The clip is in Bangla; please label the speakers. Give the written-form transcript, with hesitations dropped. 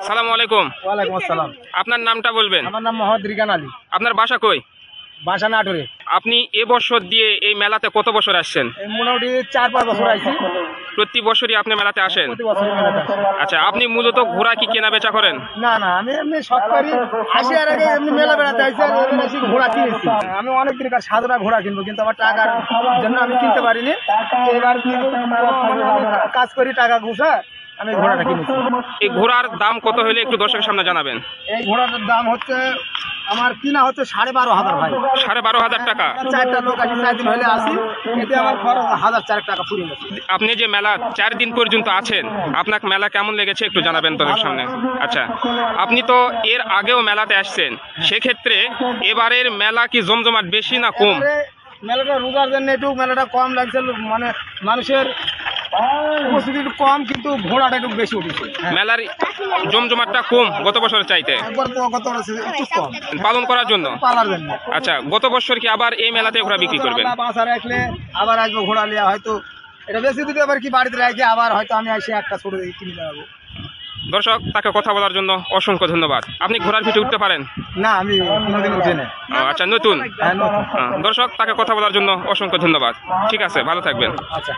Speaker 1: সালামু আলাইকুম।
Speaker 2: ওয়ালাইকুম আসসালাম।
Speaker 1: আপনার নামটা বলবেন?
Speaker 2: আমার নাম মোহাম্মদ রিগান আলী।
Speaker 1: আপনার বাসা কই?
Speaker 2: বাসা নাটোরে।
Speaker 1: আপনি এবছর দিয়ে এই মেলাতে কত বছর আসছেন?
Speaker 2: এই মোটামুটি 4-5 বছর আইছি।
Speaker 1: প্রতি বছরই আপনি মেলাতে আসেন?
Speaker 2: প্রতি বছর মেলাতে আসি।
Speaker 1: আচ্ছা, আপনি মূলত ঘোড়া কি কেনা বেচা করেন?
Speaker 2: না না, আমি এমনি শখ করি। আসি আর আগে এমনি মেলা বেড়াতে আইছি আর এমনি এসে ঘোড়া কিনেছি। আমি অনেক দিন সাধনা ঘোড়া কিনবো, কিন্তু আমার টাকার জন্য আমি কিনতে পারিনি। এবার কাজ করি, টাকা ঘুষা আমি ঘোড়াটা কিনেছি।
Speaker 1: এই ঘোড়ার দাম কত হলে একটু দর্শকের সামনে জানাবেন।
Speaker 2: এই ঘোড়াটার দাম হচ্ছে, আমার কিনা হচ্ছে 12,500 ভাই।
Speaker 1: 12,500 টাকা?
Speaker 2: 4টা লোক আসি, 4 দিন হলে আসি, এতে আমার খরচ 1,004 টাকা পুড়ে গেছে।
Speaker 1: আপনি যে মেলা 4 দিন পর্যন্ত আছেন, আপনার মেলা কেমন লেগেছে একটু জানাবেন দর্শকের সামনে। আচ্ছা, আপনি তো এর আগেও মেলাতে আসছেন, সেক্ষেত্রে এবারের মেলা কি জমজমাট বেশি না কম?
Speaker 2: এবারে মেলাটা রোজার জন্য একটু মেলাটা কম লাগছে, মানে মানুষের উপস্থিতি একটু কম, কিন্তু ঘোড়াটা একটু বেশি উঠেছে।
Speaker 1: মেলার জমজমাটটা কম গত বছরের চাইতে
Speaker 2: একবার গত বছর একটু কম
Speaker 1: পালন করার জন্য।
Speaker 2: পালার জন্য।
Speaker 1: আচ্ছা, গত বছর কি আবার এই মেলাতে ঘোড়া বিক্রি করবেন?
Speaker 2: বাসা রাখলে আবার আসবো ঘোড়া লিয়া, হয়তো এটা বেশি দিতে আবার কি বাড়িতে রাখি, আবার হয়তো আমি এসে একটা ছোট কিনে যাবো।
Speaker 1: দর্শক, তাকে কথা বলার জন্য অসংখ্য ধন্যবাদ। আপনি ঘোড়ার পিঠে উঠতে পারেন?
Speaker 2: না, আমি কোনোদিন উঠে না।
Speaker 1: আচ্ছা, নতুন।
Speaker 2: হ্যাঁ, নতুন।
Speaker 1: দর্শক, তাকে কথা বলার জন্য অসংখ্য ধন্যবাদ। ঠিক আছে, ভালো থাকবেন।
Speaker 2: আচ্ছা।